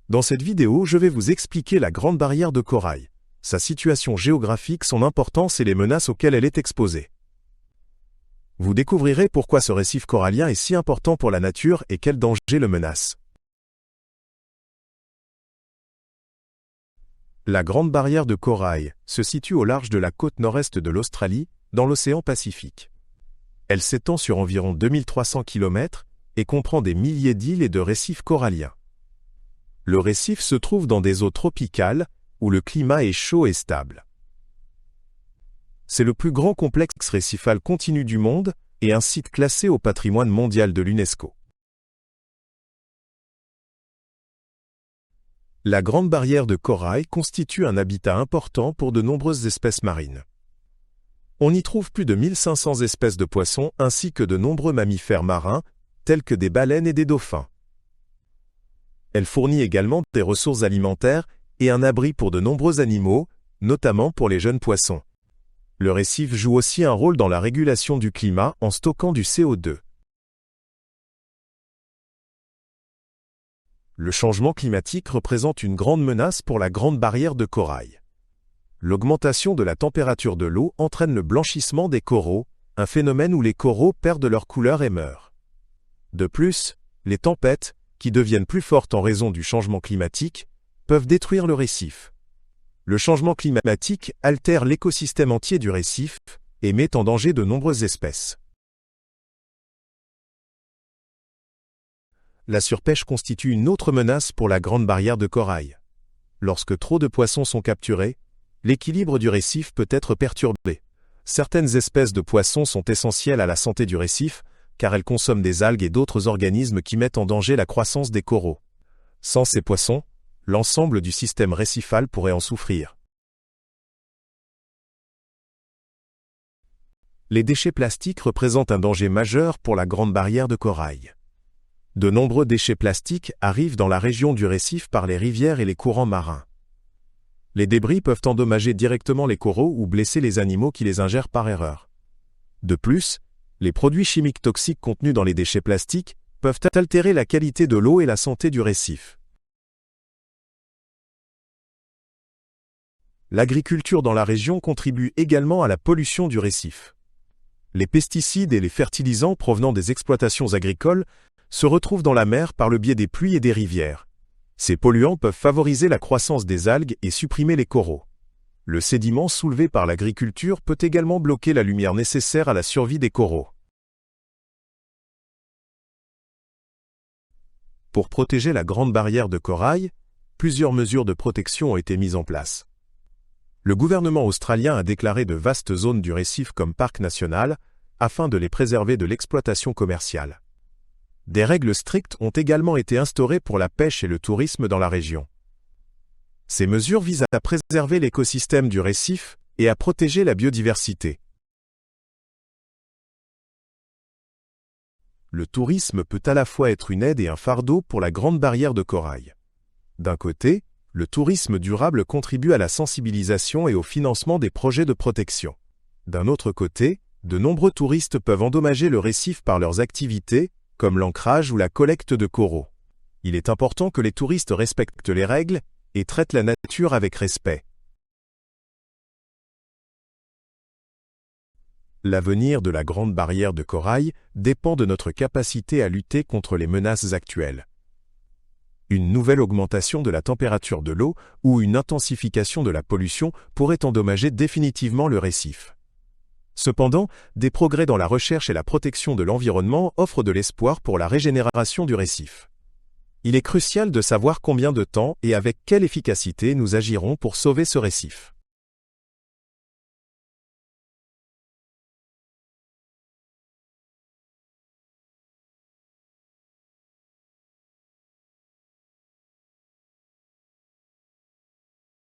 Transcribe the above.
Dans cette vidéo, je vais vous expliquer la Grande Barrière de Corail, sa situation géographique, son importance et les menaces auxquelles elle est exposée. Vous découvrirez pourquoi ce récif corallien est si important pour la nature et quels dangers le menacent. La Grande Barrière de Corail se situe au large de la côte nord-est de l'Australie, dans l'océan Pacifique. Elle s'étend sur environ 2300 km et comprend des milliers d'îles et de récifs coralliens. Le récif se trouve dans des eaux tropicales, où le climat est chaud et stable. C'est le plus grand complexe récifal continu du monde et un site classé au patrimoine mondial de l'UNESCO. La Grande Barrière de Corail constitue un habitat important pour de nombreuses espèces marines. On y trouve plus de 1500 espèces de poissons ainsi que de nombreux mammifères marins, tels que des baleines et des dauphins. Elle fournit également des ressources alimentaires et un abri pour de nombreux animaux, notamment pour les jeunes poissons. Le récif joue aussi un rôle dans la régulation du climat en stockant du CO2. Le changement climatique représente une grande menace pour la Grande Barrière de Corail. L'augmentation de la température de l'eau entraîne le blanchissement des coraux, un phénomène où les coraux perdent leur couleur et meurent. De plus, les tempêtes, qui deviennent plus fortes en raison du changement climatique, peuvent détruire le récif. Le changement climatique altère l'écosystème entier du récif et met en danger de nombreuses espèces. La surpêche constitue une autre menace pour la Grande Barrière de Corail. Lorsque trop de poissons sont capturés, l'équilibre du récif peut être perturbé. Certaines espèces de poissons sont essentielles à la santé du récif, car elles consomment des algues et d'autres organismes qui mettent en danger la croissance des coraux. Sans ces poissons, l'ensemble du système récifal pourrait en souffrir. Les déchets plastiques représentent un danger majeur pour la Grande Barrière de Corail. De nombreux déchets plastiques arrivent dans la région du récif par les rivières et les courants marins. Les débris peuvent endommager directement les coraux ou blesser les animaux qui les ingèrent par erreur. De plus, les produits chimiques toxiques contenus dans les déchets plastiques peuvent altérer la qualité de l'eau et la santé du récif. L'agriculture dans la région contribue également à la pollution du récif. Les pesticides et les fertilisants provenant des exploitations agricoles se retrouvent dans la mer par le biais des pluies et des rivières. Ces polluants peuvent favoriser la croissance des algues et supprimer les coraux. Le sédiment soulevé par l'agriculture peut également bloquer la lumière nécessaire à la survie des coraux. Pour protéger la Grande Barrière de Corail, plusieurs mesures de protection ont été mises en place. Le gouvernement australien a déclaré de vastes zones du récif comme parc national, afin de les préserver de l'exploitation commerciale. Des règles strictes ont également été instaurées pour la pêche et le tourisme dans la région. Ces mesures visent à préserver l'écosystème du récif et à protéger la biodiversité. Le tourisme peut à la fois être une aide et un fardeau pour la Grande Barrière de Corail. D'un côté, le tourisme durable contribue à la sensibilisation et au financement des projets de protection. D'un autre côté, de nombreux touristes peuvent endommager le récif par leurs activités, comme l'ancrage ou la collecte de coraux. Il est important que les touristes respectent les règles et traitent la nature avec respect. L'avenir de la Grande Barrière de Corail dépend de notre capacité à lutter contre les menaces actuelles. Une nouvelle augmentation de la température de l'eau ou une intensification de la pollution pourrait endommager définitivement le récif. Cependant, des progrès dans la recherche et la protection de l'environnement offrent de l'espoir pour la régénération du récif. Il est crucial de savoir combien de temps et avec quelle efficacité nous agirons pour sauver ce récif.